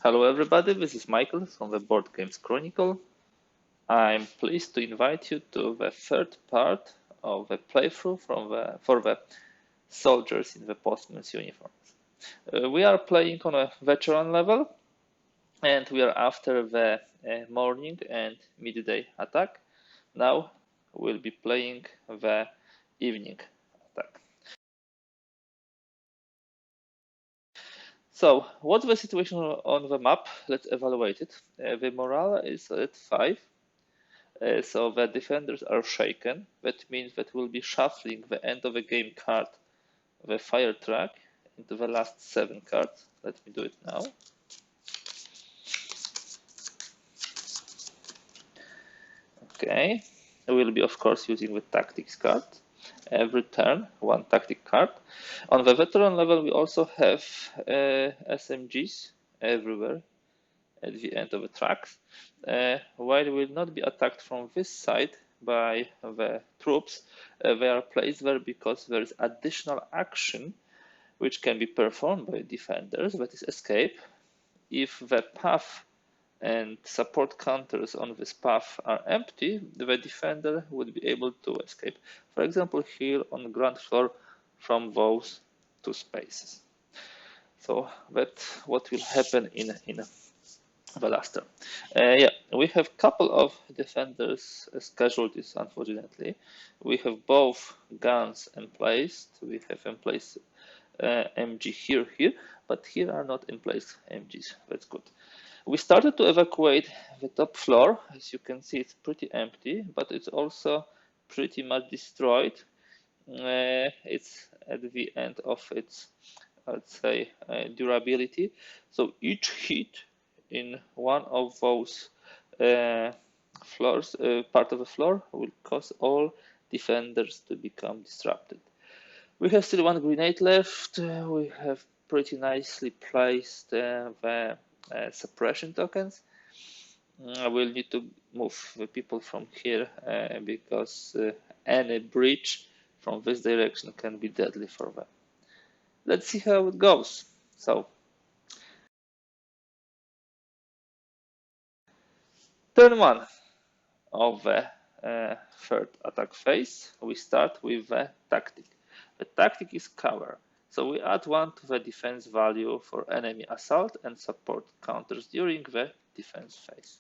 Hello everybody, this is Michael from the Board Games Chronicle. I'm pleased to invite you to the third part of the playthrough for the soldiers in the Postmen's uniforms. We are playing on a veteran level and we are after the morning and midday attack. Now we'll be playing the evening attack. So, what's the situation on the map? Let's evaluate it. The morale is at 5. So the defenders are shaken. That means that we'll be shuffling the end of the game card, the fire track, into the last 7 cards. Let me do it now. Okay, we'll be of course using the tactics card. Every turn, 1 tactic card. On the veteran level, we also have SMGs everywhere at the end of the tracks. While we will not be attacked from this side by the troops, they are placed there because there is additional action which can be performed by defenders, that is escape. If the path and support counters on this path are empty, the defender would be able to escape. For example, here on the ground floor from those 2 spaces. So that's what will happen in the last turn. Yeah, we have a couple of defenders as casualties, unfortunately. We have both guns emplaced. We have emplaced MG here, but here are not in place MGs. That's good. We started to evacuate the top floor. As you can see, it's pretty empty, but it's also pretty much destroyed. It's at the end of its, let's say, durability. So each hit in one of those floors, part of the floor, will cause all defenders to become disrupted. We have still 1 grenade left. We have pretty nicely placed the suppression tokens. I will need to move the people from here because any breach from this direction can be deadly for them. Let's see how it goes. So, turn 1 of the third attack phase, we start with the tactic. The tactic is cover. So we add 1 to the defense value for enemy assault and support counters during the defense phase.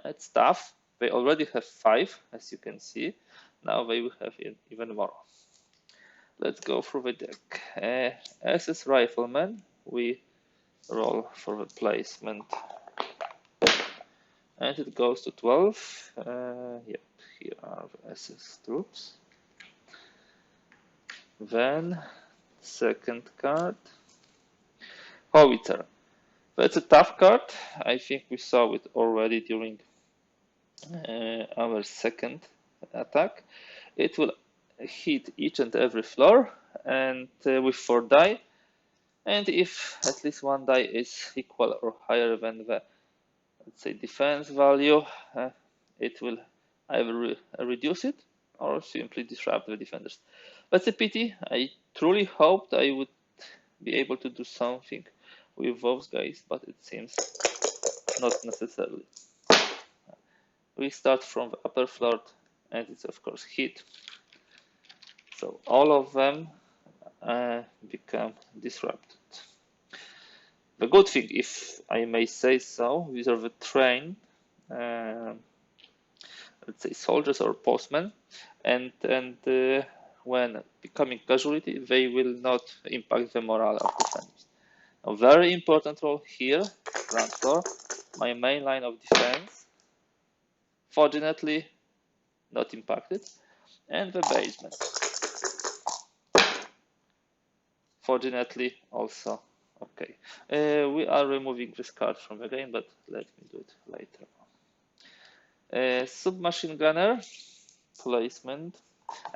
It's tough. They already have 5, as you can see. Now they will have even more. Let's go through the deck. SS Rifleman, we roll for the placement. And it goes to 12. Yep, here are the SS troops. Then, second card, Howitzer. That's a tough card. I think we saw it already during our second attack. It will hit each and every floor and with 4 die. And if at least 1 die is equal or higher than the, let's say, defense value, it will either reduce it or simply disrupt the defenders. That's a pity. I truly hoped I would be able to do something with those guys, but it seems not necessarily. We start from the upper floor and it's of course hit. So all of them become disrupted. The good thing, if I may say so, these are the trained, let's say, soldiers or postmen, and when becoming casualty, they will not impact the morale of defenders. A very important role here, ground floor, my main line of defense, fortunately not impacted, and the basement, fortunately also okay. We are removing this card from the game, but let me do it later on. Submachine gunner placement.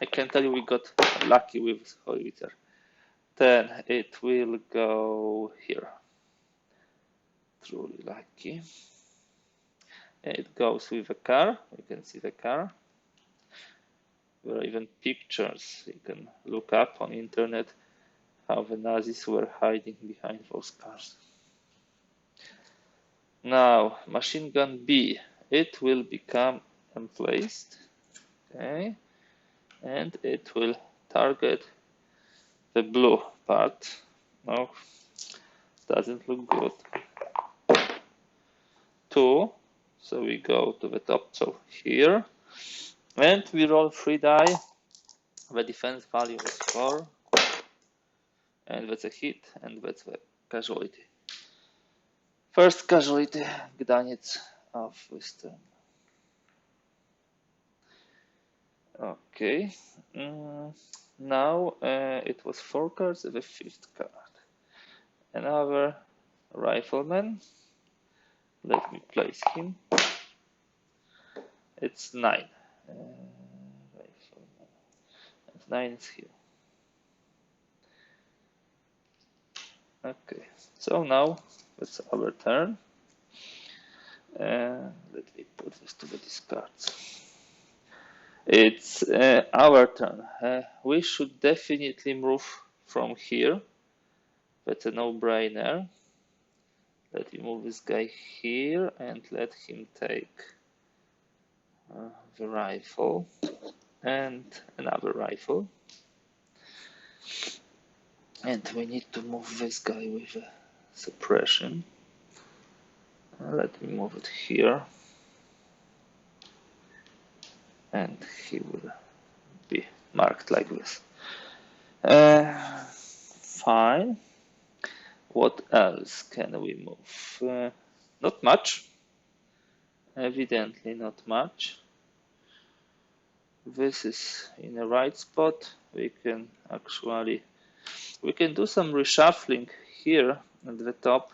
I can tell you we got lucky with Howitzer. Then it will go here. Truly lucky. It goes with a car. You can see the car. There are even pictures. You can look up on internet how the Nazis were hiding behind those cars. Now machine gun B, it will become emplaced, okay, and it will target the blue part. No, doesn't look good. 2, so we go to the top, so here, and we roll 3 die. The defense value is 4, and that's a hit, and that's the casualty. First casualty, Gdanitz of this turn. Okay, now it was 4 cards, the 5th card. Another rifleman. Let me place him. It's 9. Rifleman. And 9 is here. Okay, so now it's our turn. Let me put this to the discards. It's our turn. We should definitely move from here. That's a no-brainer. Let me move this guy here and let him take the rifle and another rifle. And we need to move this guy with a suppression. Let me move it here. And he will be marked like this. Fine. What else can we move? Not much. Evidently not much. This is in the right spot. We can do some reshuffling here at the top.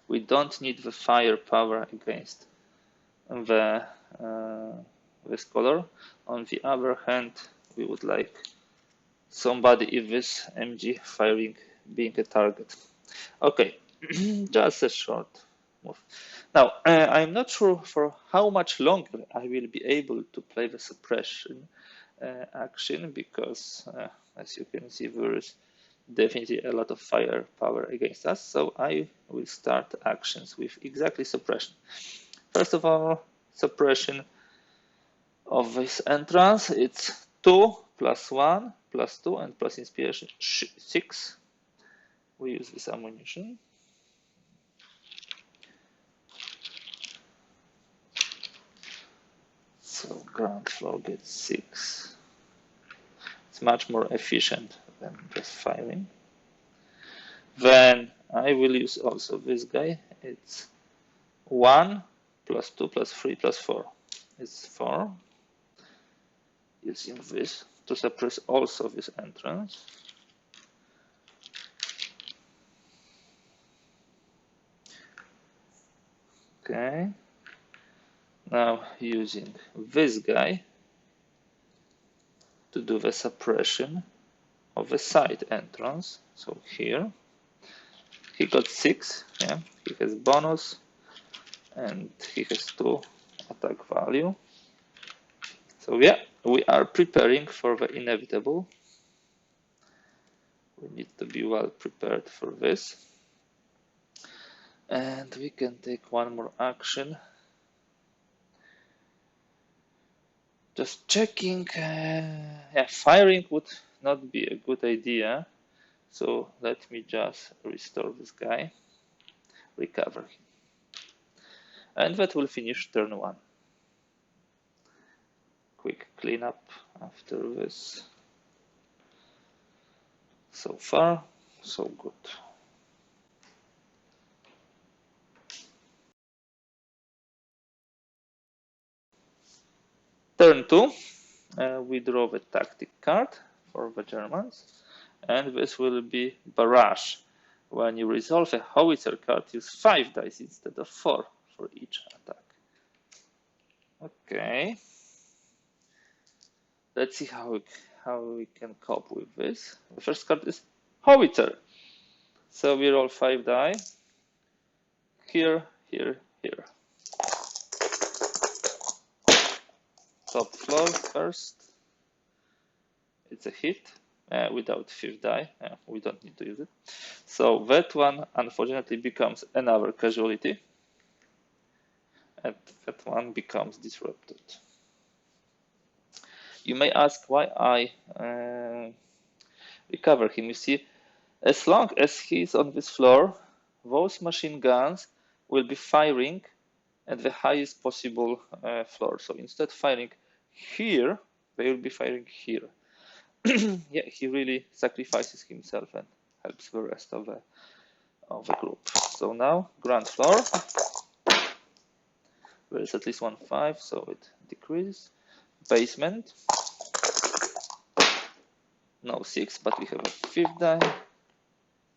We don't need the firepower against the this color. On the other hand, we would like somebody if this MG firing being a target. Okay, just a short move. Now, I'm not sure for how much longer I will be able to play the suppression action because, as you can see, there is definitely a lot of firepower against us. So I will start actions with exactly suppression. First of all, suppression of this entrance. It's 2 plus 1 plus 2 and plus inspiration 6. We use this ammunition. So ground floor gets 6. It's much more efficient than just firing. Then I will use also this guy. It's 1 plus 2 plus 3 plus 4. It's 4. Using this to suppress also this entrance. Okay. Now using this guy to do the suppression of the side entrance. So here he got 6. Yeah, he has bonus and he has 2 attack value. So yeah, we are preparing for the inevitable. We need to be well prepared for this. And we can take one more action. Just checking. Yeah, firing would not be a good idea. So let me just restore this guy, recover him. And that will finish turn 1. Quick cleanup after this. So far, so good. Turn 2, we draw the tactic card for the Germans, and this will be barrage. When you resolve a howitzer card, use 5 dice instead of 4 for each attack. Okay. Let's see how we can cope with this. The first card is howitzer. So we roll 5 die. Here, here, here. Top floor first. It's a hit. without fifth die. We don't need to use it. So that one unfortunately becomes another casualty, and that one becomes disrupted. You may ask why I recover him. You see, as long as he's on this floor, those machine guns will be firing at the highest possible floor. So instead of firing here, they will be firing here. Yeah, he really sacrifices himself and helps the rest of the group. So now ground floor. There is at least 1-5, so it decreases. Basement. No 6, but we have a fifth die.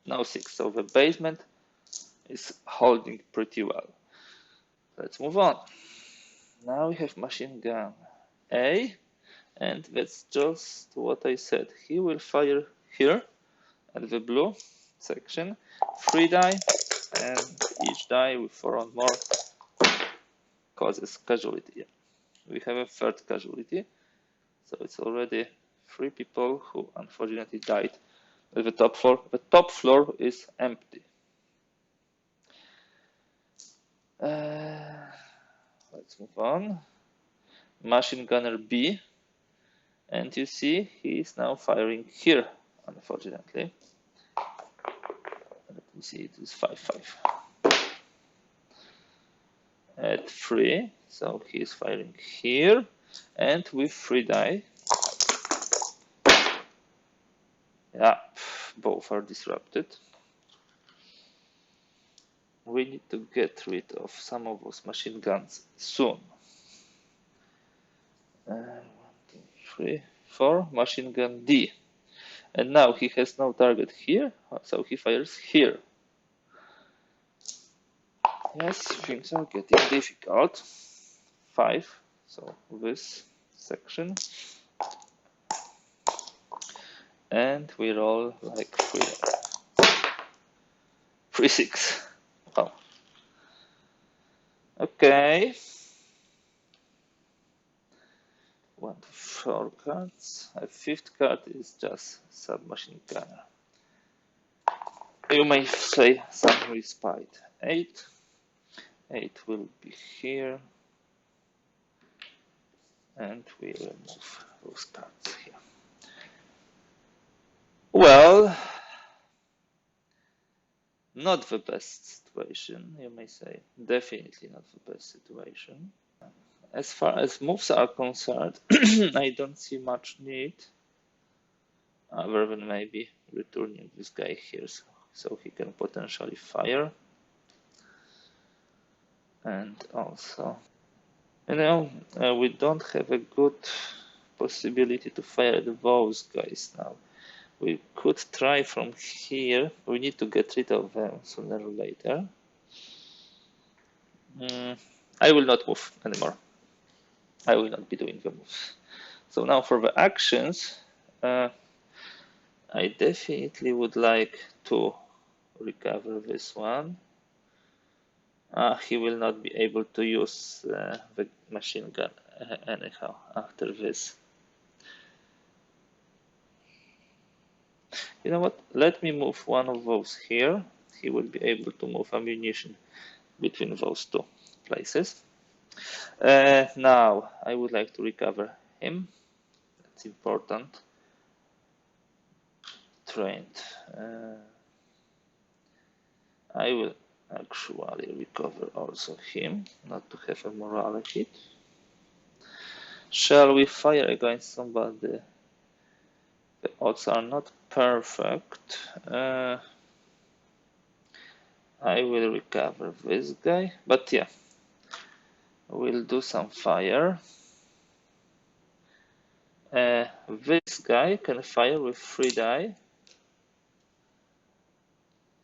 No 6, so the basement is holding pretty well. Let's move on. Now we have machine gun A, and that's just what I said. He will fire here at the blue section, 3 die, and each die with 4 or more causes casualty. Yeah. We have a third casualty, so it's already 3 people who unfortunately died at the top floor. The top floor is empty. Let's move on. Machine gunner B, and you see he is now firing here, unfortunately. Let me see, it is 5-5 at 3, so he is firing here, and with 3 die. Yeah, both are disrupted. We need to get rid of some of those machine guns soon. 1, 2, 3, 4, machine gun D. And now he has no target here, so he fires here. Yes, things are getting difficult. 5, so this section. And we roll like 3-6. Oh. Okay. 1 to 4 cards. A fifth card is just submachine gunner. You may say some respite. 8. 8 will be here. And we remove those cards here. Well, not the best situation, you may say. Definitely not the best situation. As far as moves are concerned, I don't see much need, other than maybe returning this guy here so he can potentially fire. And also, we don't have a good possibility to fire those guys now. We could try from here. We need to get rid of them sooner or later. I will not move anymore. I will not be doing the moves. So now for the actions, I definitely would like to recover this one. He will not be able to use the machine gun anyhow after this. You know what? Let me move one of those here. He will be able to move ammunition between those two places. Now, I would like to recover him. That's important. Trained. I will actually recover also him, not to have a morale hit. Shall we fire against somebody? The odds are not perfect. I will recover this guy, but yeah, we'll do some fire. This guy can fire with 3 die.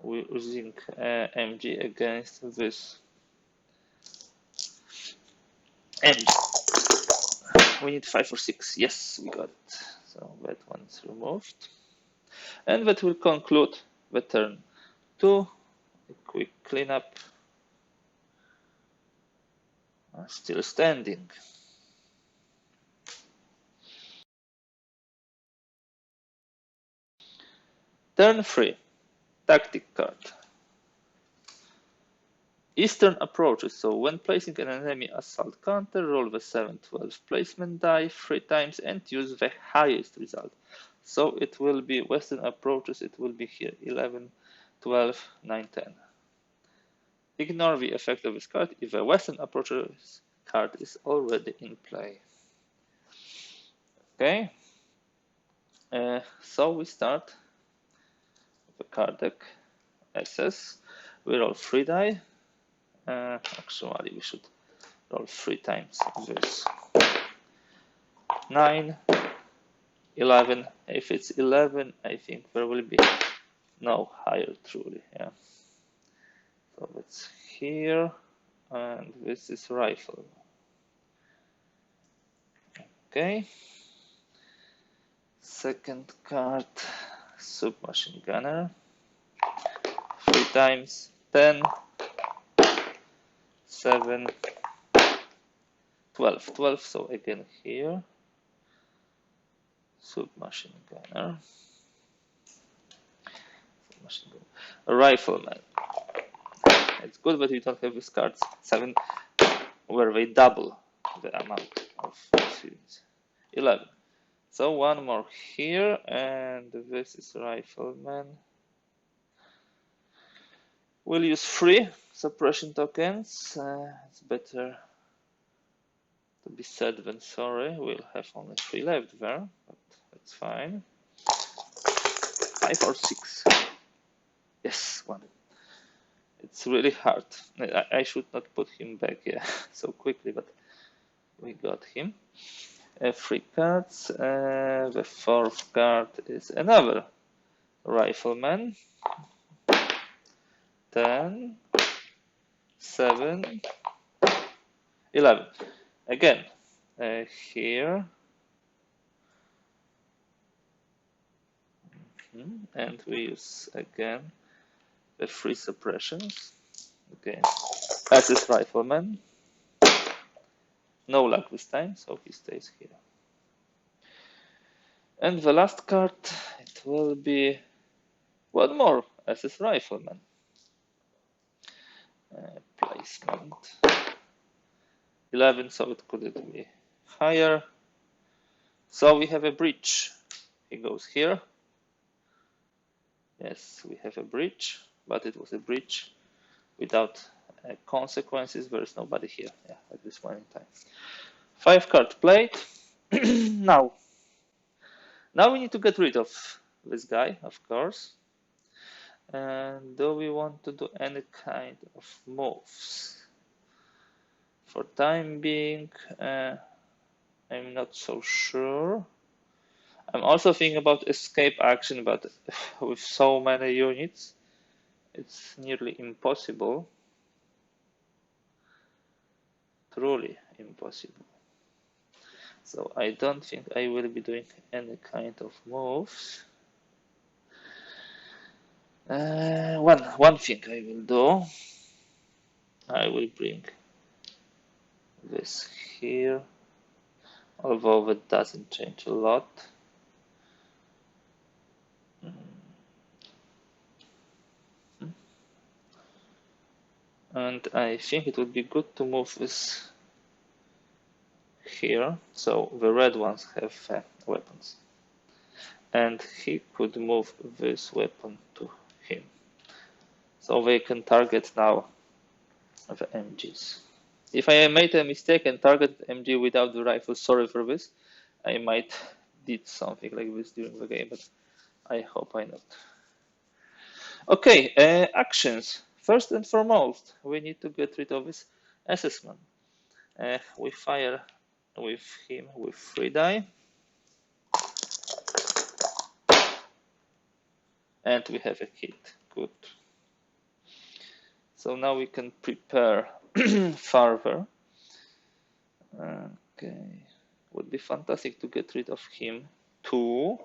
We're using MG against this MG. We need 5 or 6. Yes, we got it. So that one is removed. And that will conclude the turn 2. A quick cleanup. Still standing. Turn 3, tactic card. Eastern approaches. So when placing an enemy assault counter, roll the 7-12 placement die 3 times and use the highest result. So it will be Western approaches, it will be here 11, 12, 9, 10. Ignore the effect of this card if a Western approaches card is already in play. Okay, so we start the card deck SS. We roll 3 die. Actually, we should roll 3 times this. 9, 11. If it's 11, I think there will be no higher truly. Yeah. So that's here, and this is rifle. Okay. Second card, submachine gunner. 3 times 10, 7, 12. 12. So again here, submachine gunner. A rifleman. It's good that we don't have these cards 7 where they double the amount of experience. 11. So one more here, and this is rifleman. We'll use 3 suppression tokens. It's better to be sad than sorry. We'll have only 3 left there, but that's fine. 5 or 6. Yes, 1. It's really hard. I should not put him back so quickly, but we got him. 3 cards. The 4th card is another rifleman. 10, 7, 11. Again, here. And we use again the 3 suppressions. Okay, as is rifleman. No luck this time, so he stays here. And the last card, it will be one more as is rifleman. Placement 11, so it couldn't be higher. So we have a breach. He goes here. Yes, we have a breach, but it was a breach without consequences. There is nobody here at this point in time. 5 card played. now we need to get rid of this guy, of course. And do we want to do any kind of moves? For time being, I'm not so sure. I'm also thinking about escape action, but with so many units, it's nearly impossible. Truly impossible. So I don't think I will be doing any kind of moves. One thing I will do, I will bring this here, although that doesn't change a lot. And I think it would be good to move this here, so the red ones have weapons. And he could move this weapon to him. So they can target now the MGs. If I made a mistake and targeted MG without the rifle, sorry for this. I might did something like this during the game, but I hope I not. Okay, actions. First and foremost, we need to get rid of this SS-man. We fire with him with 3 die. And we have a hit. Good. So now we can prepare further. Okay. Would be fantastic to get rid of him too.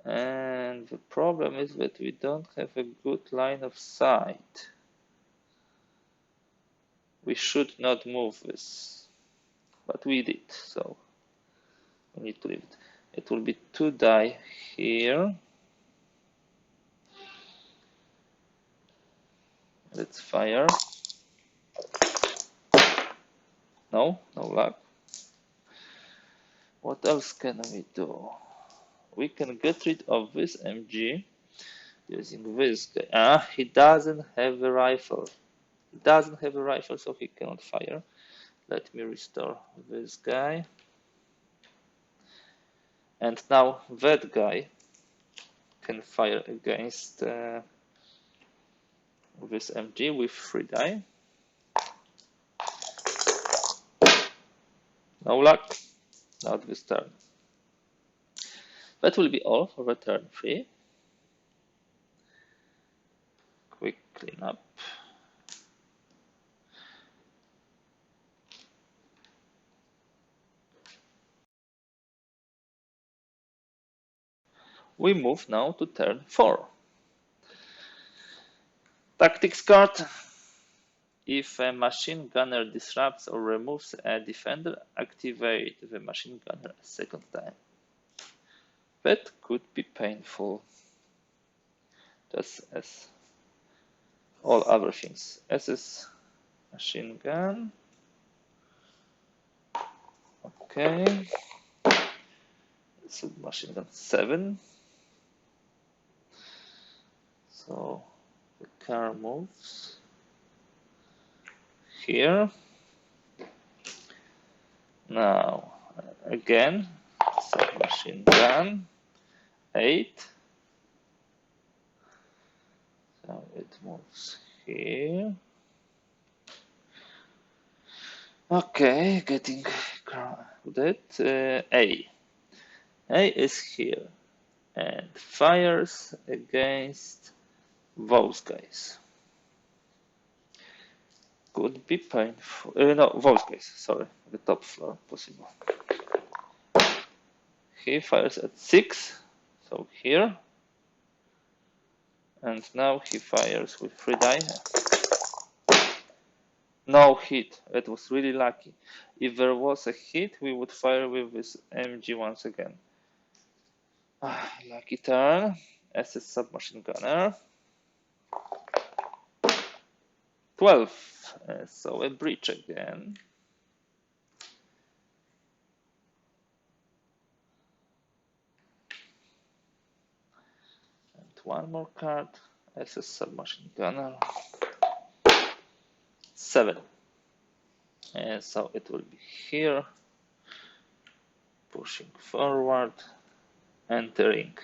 And the problem is that we don't have a good line of sight. We should not move this, but we did, so we need to leave it. It will be 2 die here. Let's fire. No luck. What else can we do? We can get rid of this MG using this guy. Ah, he doesn't have a rifle. He doesn't have a rifle, so he cannot fire. Let me restore this guy. And now that guy can fire against this MG with 3 die. No luck, not this turn. That will be all for the turn 3. Quick cleanup. We move now to turn 4. Tactics card. If a machine gunner disrupts or removes a defender, activate the machine gunner a second time. That could be painful, just as all other things. SS machine gun. Okay. Submachine gun 7. So the car moves here. Now again, submachine gun 8. So it moves here. Okay, getting crowded. A is here and fires against those guys. Could be painful. No, those guys, sorry, the top floor possible. He fires at 6, so here. And now he fires with 3 die. No hit. It was really lucky. If there was a hit, we would fire with this MG once again. Lucky turn. As a submachine gunner. 12. So a breach again. And one more card. As a submachine gunner. 7. And so it will be here. Pushing forward. Entering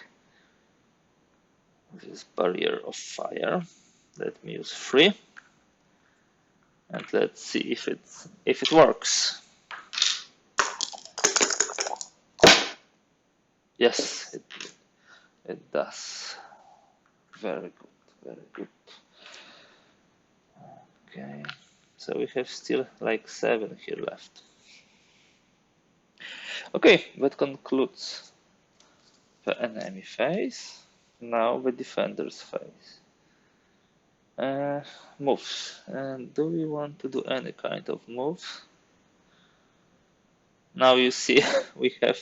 this barrier of fire. Let me use 3. And let's see if it works. Yes, it does. Very good, very good. Okay, so we have still like 7 here left. Okay, that concludes the enemy phase. Now the defender's phase. Moves. And do we want to do any kind of moves? Now you see we have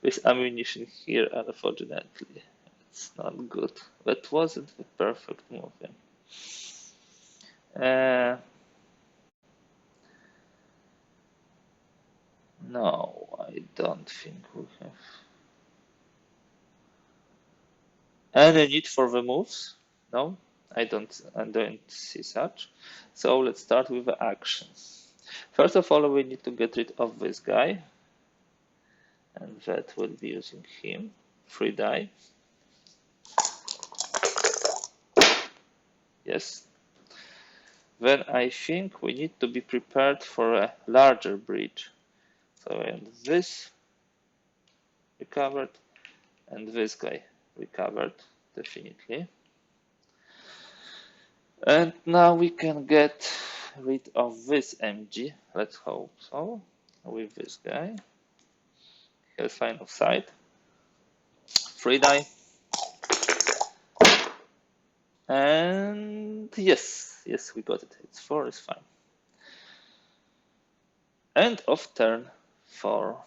this ammunition here, unfortunately. It's not good. That wasn't the perfect move. No, I don't think we have any need for the moves. No, I don't see such. So let's start with the actions. First of all, we need to get rid of this guy, and that will be using him. 3 die. Yes. Then I think we need to be prepared for a larger breach. So and this recovered, and this guy recovered definitely. And now we can get rid of this MG. Let's hope so. With this guy. He has line of sight. 3 die. And yes, we got it. It's 4 is fine. End of turn 4.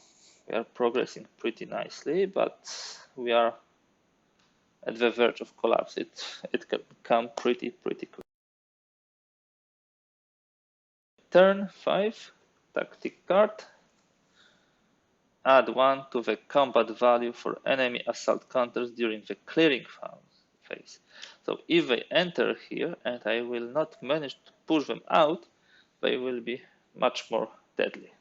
We are progressing pretty nicely, but we are at the verge of collapse. It can come pretty quick. turn 5, tactic card. Add 1 to the combat value for enemy assault counters during the clearing phase. So if they enter here and I will not manage to push them out, they will be much more deadly.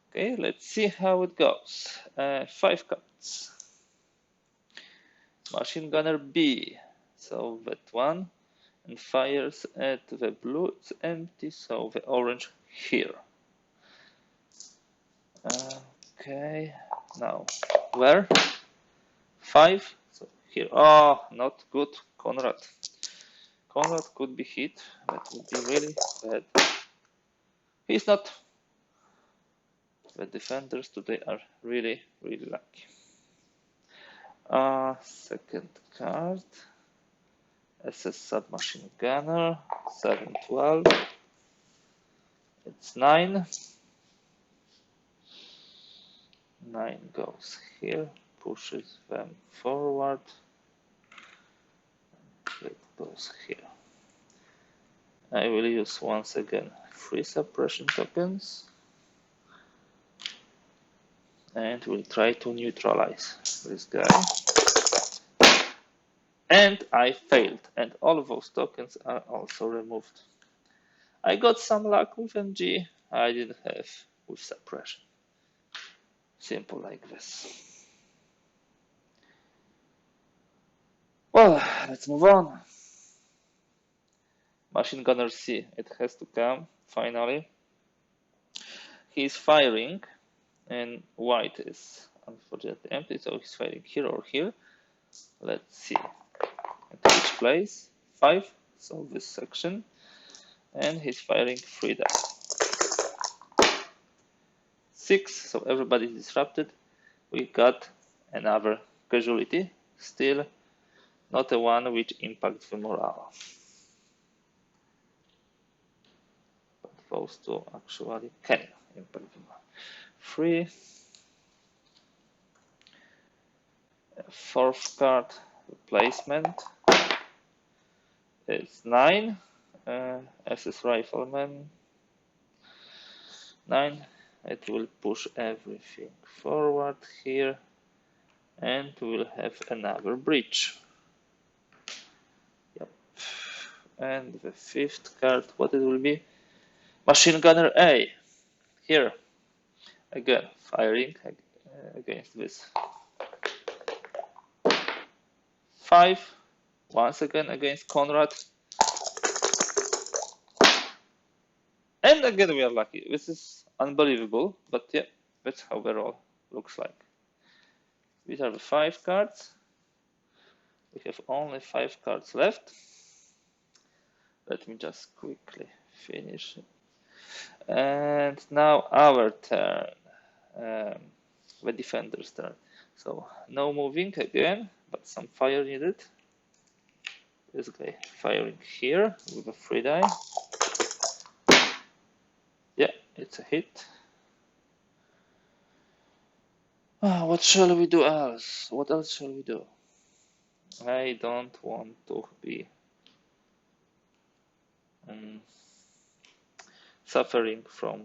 Okay, let's see how it goes. 5 cards. Machine Gunner B. So that one, and fires at the blue. It's empty, so the orange here. Okay, now where? 5. So here. Oh, not good, Conrad. Conrad could be hit. That would be really bad. He's not. The defenders today are really, really lucky. Second card. SS Submachine Gunner. 712. It's 9. 9 goes here, pushes them forward. It goes here. I will use once again 3 suppression tokens. And we'll try to neutralize this guy. And I failed, and all of those tokens are also removed. I got some luck with MG, I didn't have with suppression. Simple like this. Well, let's move on. Machine Gunner C, it has to come, finally. He's firing, and white is unfortunately empty, so he's firing here or here. Let's see. At which place? 5, so this section. And he's firing 3 dice. 6, so everybody is disrupted. We got another casualty, still not a one which impacts the morale. But those two actually can impact the morale. 3. 4th card, replacement. It's 9. SS Rifleman. 9. It will push everything forward here, and we'll have another breach. Yep. And the 5th card, what it will be? Machine Gunner A. Here, again, firing against this. 5, once again against Conrad. And again we are lucky. This is unbelievable, but yeah, that's how the roll looks like. These are the 5 cards. We have only 5 cards left. Let me just quickly finish it. And now our turn. The defender's turn. So no moving again, but some fire needed. This guy firing here with a 3 die. Yeah, it's a hit. What shall we do else? What else shall we do? I don't want to be suffering from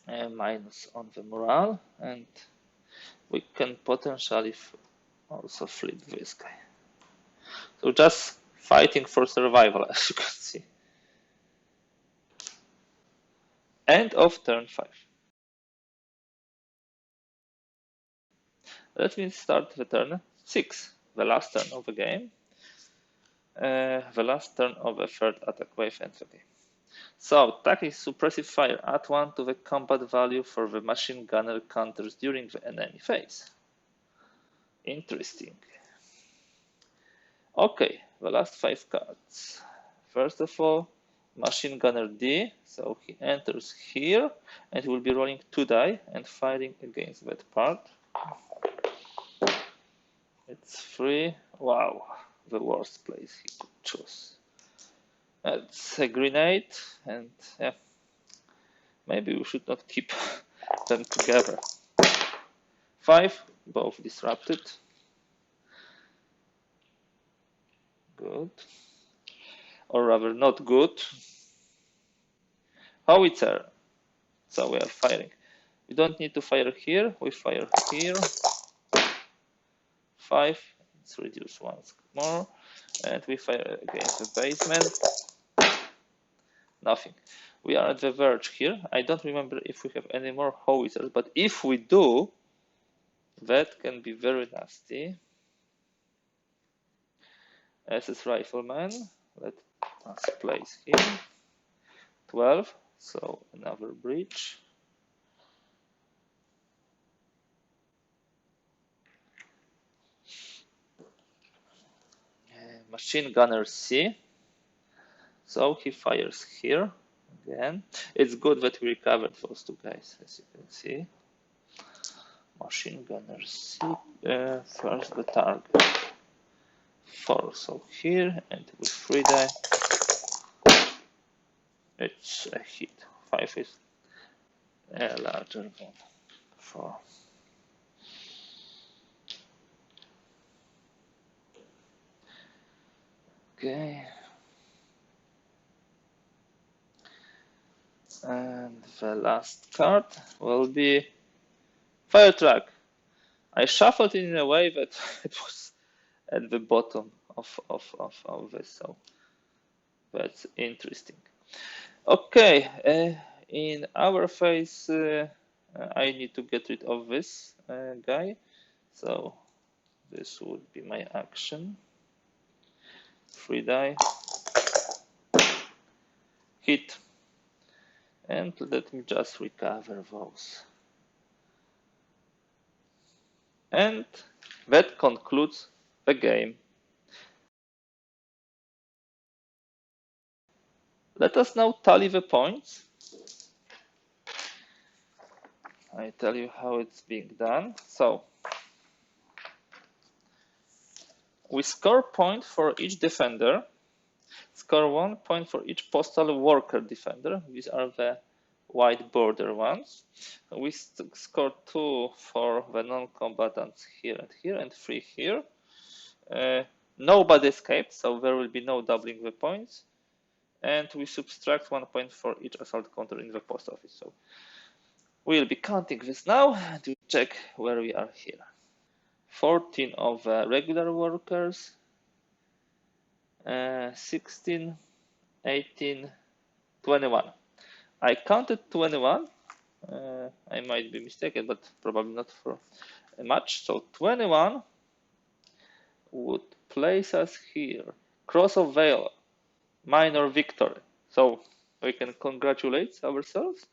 a minus on the morale, and we can potentially also flip this guy. So just fighting for survival, as you can see. End of turn 5. Let me start the turn 6, the last turn of the game. The last turn of the 3rd attack wave ends the game. So, tactic suppressive fire, add 1 to the combat value for the machine gunner counters during the enemy phase. Interesting. Okay, the last 5 cards. First of all, Machine Gunner D, so he enters here and will be rolling 2 die and firing against that part. It's 3. Wow, the worst place he could choose. It's a grenade, and yeah, maybe we should not keep them together. 5, both disrupted. Good. or rather not good. Howitzer. So we are firing. We don't need to fire here. We fire here. 5. Let's reduce once more. And we fire against the basement. Nothing. We are at the verge here. I don't remember if we have any more howitzers, but if we do, that can be very nasty. SS Rifleman. Let us place here. 12. So another breach. Machine Gunner C. So he fires here again. It's good that we recovered those two guys, as you can see. Machine Gunner C. First the target. 4. So here, and with 3 die, it's a hit. 5 is larger than 4. Okay. And the last card will be Fire Truck. I shuffled it in a way that it was at the bottom of this, so that's interesting. Okay, in our phase, I need to get rid of this guy, so this would be my action. 3 die, hit, and let me just recover those. And that concludes the game. Let us now tally the points. I tell you how it's being done. So we score point for each defender, score 1 point for each postal worker defender. These are the white border ones. We score 2 for the non-combatants here and here, and 3 here. Nobody escaped, so there will be no doubling the points. And we subtract 1 point for each assault counter in the post office. So we'll be counting this now to check where we are here. 14 of regular workers, 16, 18, 21. I counted 21. I might be mistaken, but probably not for much. So 21 would place us here. Cross of Vale, minor victory. So we can congratulate ourselves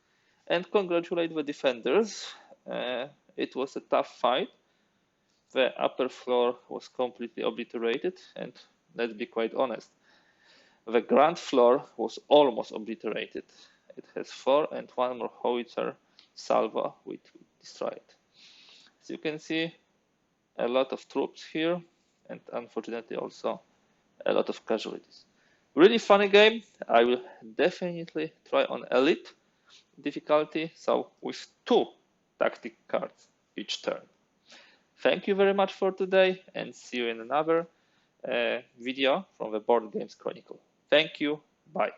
and congratulate the defenders. It was a tough fight. The upper floor was completely obliterated, and let's be quite honest, the ground floor was almost obliterated. It has 4 and 1 more howitzer salvo which we destroyed. As you can see, a lot of troops here, and unfortunately also a lot of casualties. Really funny game. I will definitely try on elite difficulty, so with 2 tactic cards each turn. Thank you very much for today, and see you in another video from the Board Games Chronicle. Thank you. Bye.